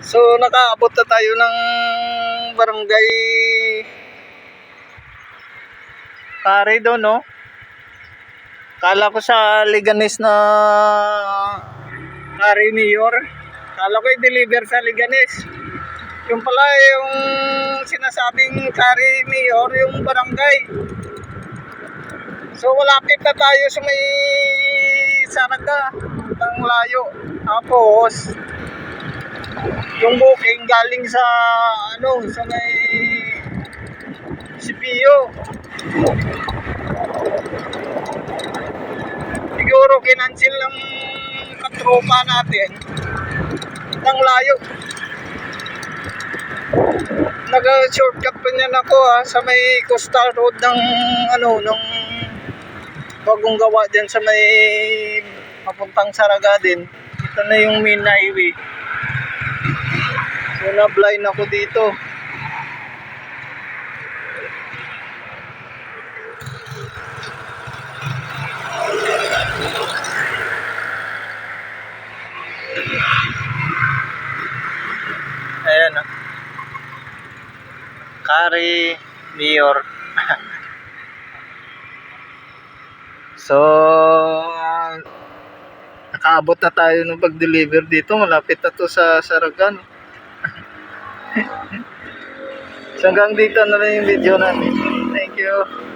So nakaabot na tayo ng barangay Carido, no? Kala ko sa Liganes na Cari Mayor. Kala ko i-deliver sa Liganes. Yung pala yung sinasabing Cari Mayor, yung barangay. So malapit na tayo sa may Saraga, ang layo. Tapos yung booking galing sa sa may CPU. Siguro kinansil ng katropa natin. Ang layo. Nag-shortcut pa niyan ako sa may coastal road ng ng bagong gawa diyan sa may papuntang Saraga din. Ito na yung main highway. So na-blind ako dito. Ayan, Cari Mayor. So nakaabot na tayo ng pag-deliver dito. Malapit na to sa Saraga, no? So hanggang dito na lang yung video namin. Thank you.